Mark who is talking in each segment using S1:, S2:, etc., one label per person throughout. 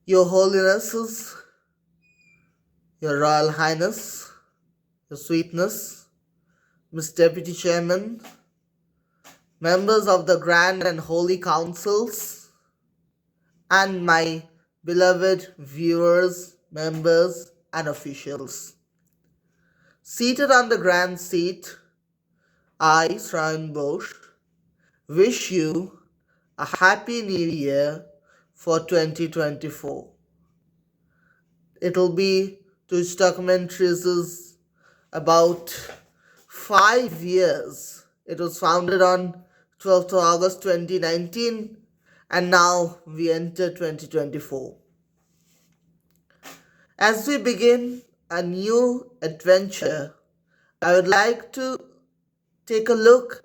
S1: Your Holinesses, Your Royal Highness, Your Sweetness, Miss Deputy Chairman, members of the Grand and Holy Councils, and my beloved viewers, members, and officials. Seated on the grand seat, I, Sravan Bosch, wish you a happy new year for 2024. It'll be Twitch Documentaries is about 5 years. It was founded on 12th of August 2019 and now we enter 2024. As we begin a new adventure, I would like to take a look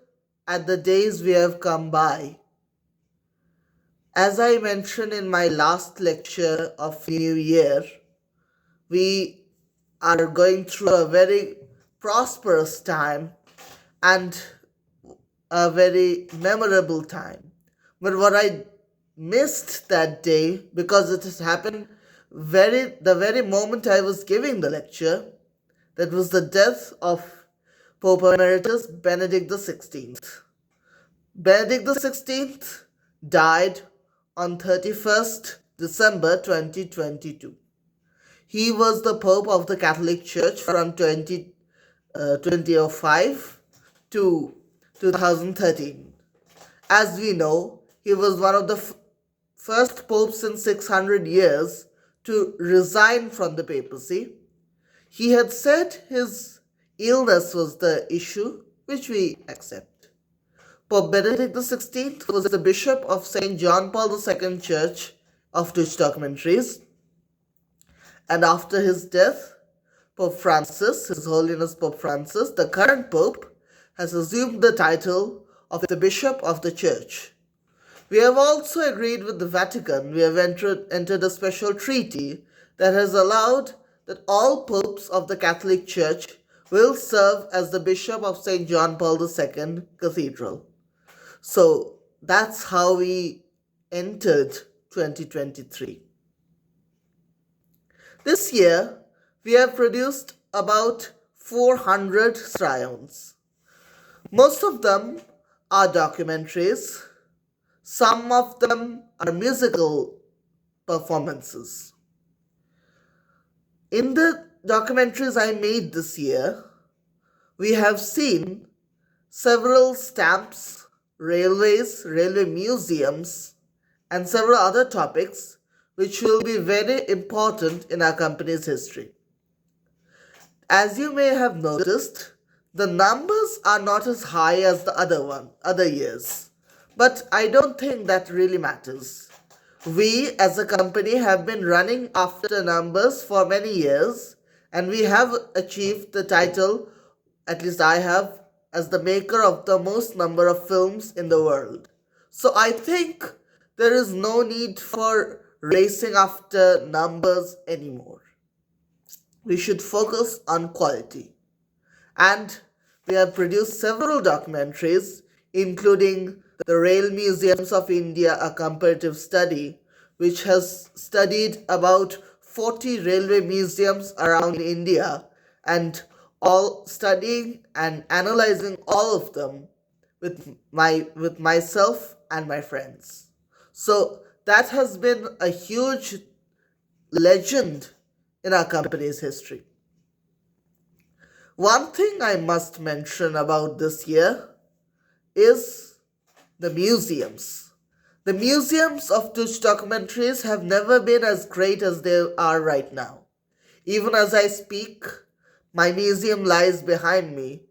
S1: at the days we have come by. As I mentioned in my last lecture of New Year, we are going through a very prosperous time and a very memorable time. But what I missed that day, because it has happened the very moment I was giving the lecture, that was the death of Pope Emeritus Benedict XVI. Benedict XVI died on 31st December 2022. He was the Pope of the Catholic Church from 2005 to 2013. As we know, he was one of the first popes in 600 years to resign from the papacy. He had said his illness was the issue, which we accept. Pope Benedict XVI was the Bishop of St. John Paul II Church of Twitch Documentaries. And after his death, Pope Francis, His Holiness Pope Francis, the current Pope, has assumed the title of the Bishop of the Church. We have also agreed with the Vatican. We have entered a special treaty that has allowed that all popes of the Catholic Church will serve as the Bishop of St. John Paul II Cathedral. So that's how we entered 2023. This year, we have produced about 400 scions. Most of them are documentaries. Some of them are musical performances. In the documentaries I made this year, we have seen several stamps, railways, railway museums, and several other topics which will be very important in our company's history. As you may have noticed, the numbers are not as high as the other years. But I don't think that really matters. We as a company have been running after numbers for many years and we have achieved the title, at least I have, as the maker of the most number of films in the world. So I think there is no need for racing after numbers anymore. We should focus on quality. And we have produced several documentaries, including the Rail Museums of India, a comparative study, which has studied about 40 railway museums around India and all studying and analyzing all of them with myself and my friends. So that has been a huge legend in our company's history. One thing I must mention about this year is the museums. The museums of Twitch Documentaries have never been as great as they are right now. Even as I speak, my museum lies behind me,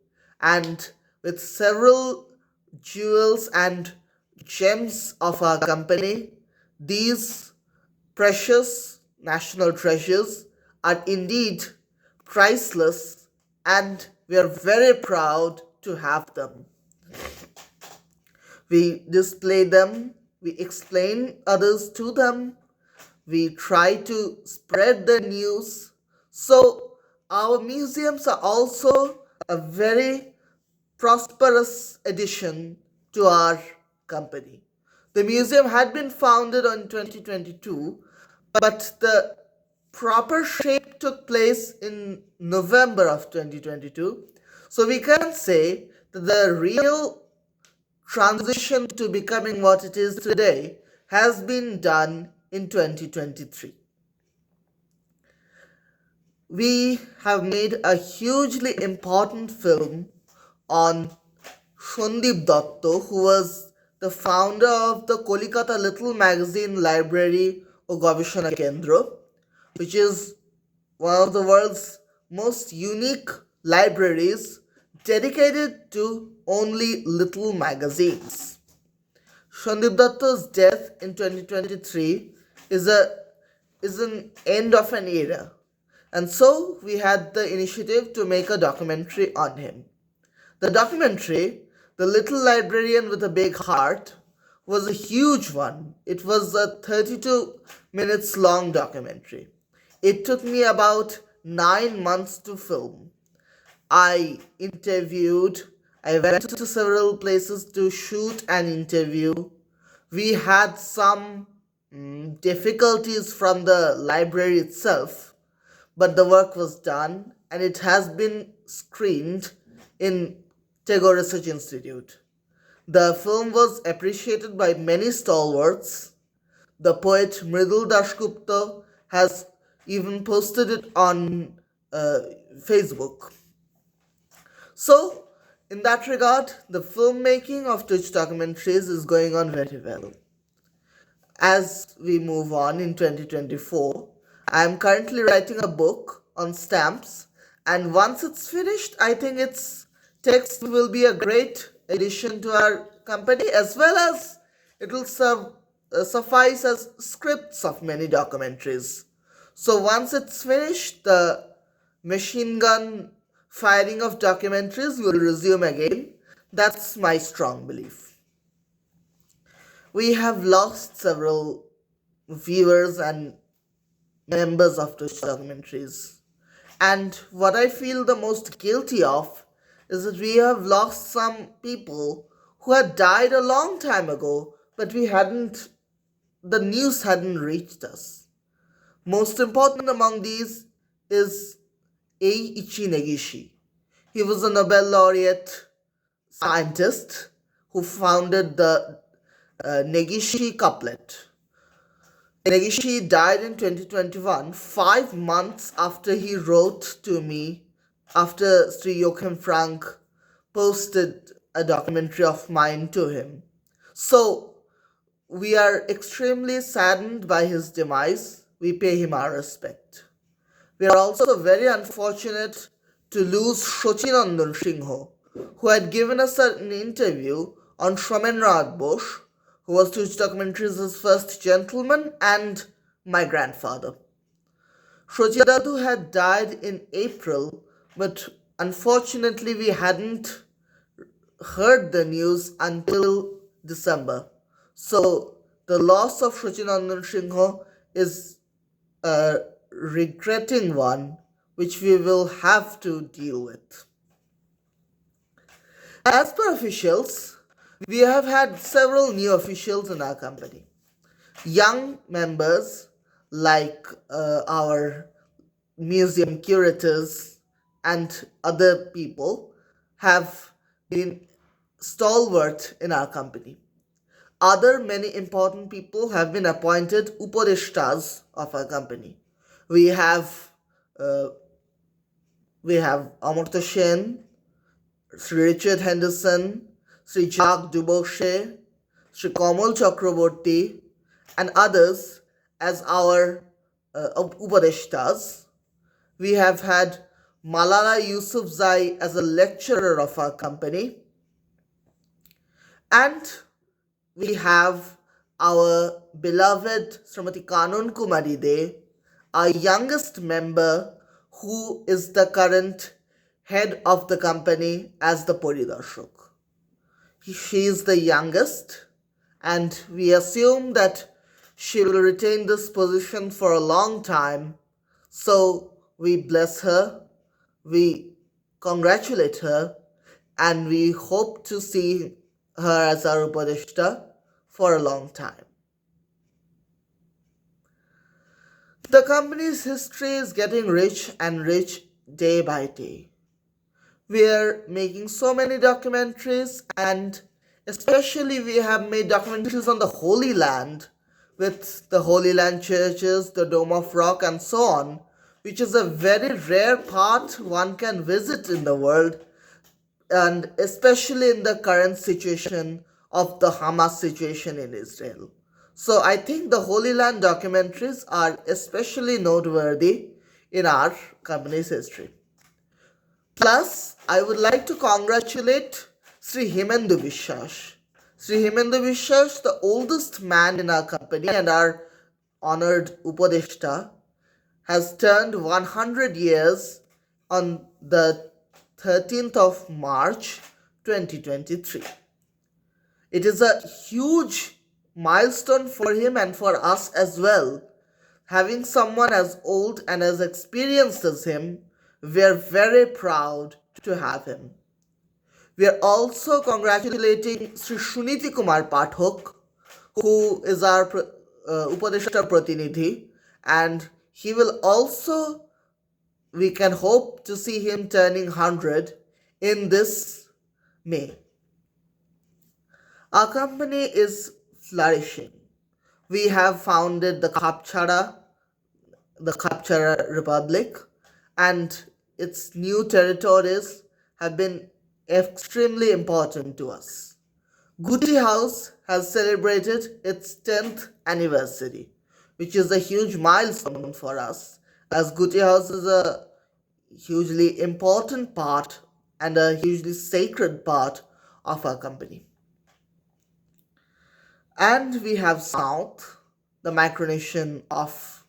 S1: and with several jewels and gems of our company, these precious national treasures are indeed priceless, and we are very proud to have them. We display them, we explain others to them, we try to spread the news. So our museums are also a very prosperous addition to our company. The museum had been founded in 2022, but the proper shape took place in November of 2022. So we can say that the real transition to becoming what it is today has been done in 2023. We have made a hugely important film on Sandip Datta, who was the founder of the Kolikata Little Magazine Library or Gaveshona Kendra, which is one of the world's most unique libraries dedicated to only little magazines. Sandip Datta's death in 2023 is an end of an era, and so we had the initiative to make a documentary on him. The documentary, The Little Librarian with a Big Heart, was a huge one. It was a 32 minutes long documentary. It took me about 9 months to film. I went to several places to shoot an interview. We had some difficulties from the library itself, but the work was done and it has been screened in Tagore Research Institute. The film was appreciated by many stalwarts. The poet Mridul Dasgupta has even posted it on Facebook. So, in that regard, the filmmaking of Twitch documentaries is going on very well. As we move on in 2024, I am currently writing a book on stamps, and once it's finished, I think its text will be a great addition to our company, as well as it will suffice as scripts of many documentaries. So once it's finished, the machine gun firing of documentaries will resume again. That's my strong belief. We have lost several viewers and members of Twitch documentaries. And what I feel the most guilty of is that we have lost some people who had died a long time ago, but the news hadn't reached us. Most important among these is Eiichi Negishi. He was a Nobel laureate scientist who founded the Negishi couplet. Negishi died in 2021, 5 months after he wrote to me, after Sri Joachim Frank posted a documentary of mine to him. So, we are extremely saddened by his demise. We pay him our respect. We are also very unfortunate to lose Shochinandan Singho, who had given us an interview on Somenraj Bose, who was Twitch Documentaries' first gentleman and my grandfather. Shochi Dadu had died in April, but unfortunately we hadn't heard the news until December. So the loss of Shochinandan Singho is a regretting one, which we will have to deal with. As per officials, we have had several new officials in our company. Young members like our museum curators and other people have been stalwart in our company. Other many important people have been appointed Upadeshtas of our company. We have Amartya Sen, Sri Richard Henderson, Sri Jacques Dubochet, Sri Kamal Chakraborty, and others as our Upadeshtas. We have had Malala Yousafzai as a lecturer of our company. And we have our beloved Srimati Kanun Kumari De, our youngest member, who is the current head of the company as the Poridarshok. She is the youngest, and we assume that she will retain this position for a long time. So we bless her, we congratulate her, and we hope to see her as our Upadeshta for a long time. The company's history is getting rich and rich day by day. We are making so many documentaries, and especially we have made documentaries on the Holy Land with the Holy Land churches, the Dome of Rock, and so on, which is a very rare part one can visit in the world, and especially in the current situation of the Hamas situation in Israel. So I think the Holy Land documentaries are especially noteworthy in our company's history. Plus, I would like to congratulate Sri Himendu Vishwas. Sri Himendu Vishwas, the oldest man in our company and our honored Upadeshta, has turned 100 years on the 13th of March 2023. It is a huge milestone for him and for us as well. Having someone as old and as experienced as him, we are very proud to have him. We are also congratulating Sri Shuniti Kumar Pathak, who is our Upadeshta Pratinidhi, and he will also, we can hope to see him turning 100 in this May. Our company is flourishing. We have founded the Kapchara Republic, and its new territories have been extremely important to us. Guti House has celebrated its 10th anniversary, which is a huge milestone for us, as Guti House is a hugely important part and a hugely sacred part of our company. And we have South, the micronation of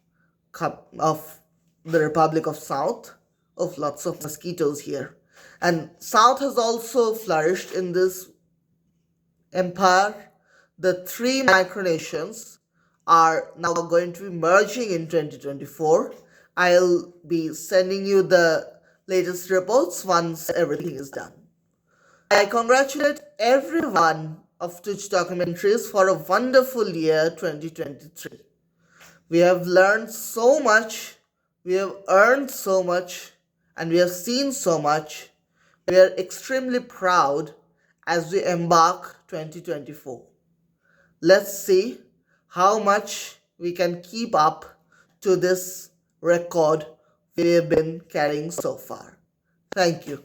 S1: the Republic of South, of lots of mosquitoes here. And South has also flourished in this empire. The three micronations are now going to be merging in 2024. I'll be sending you the latest reports once everything is done. I congratulate everyone of Twitch Documentaries for a wonderful year 2023. We have learned so much, we have earned so much, and we have seen so much. We are extremely proud as we embark 2024. Let's see how much we can keep up to this record we have been carrying so far. Thank you.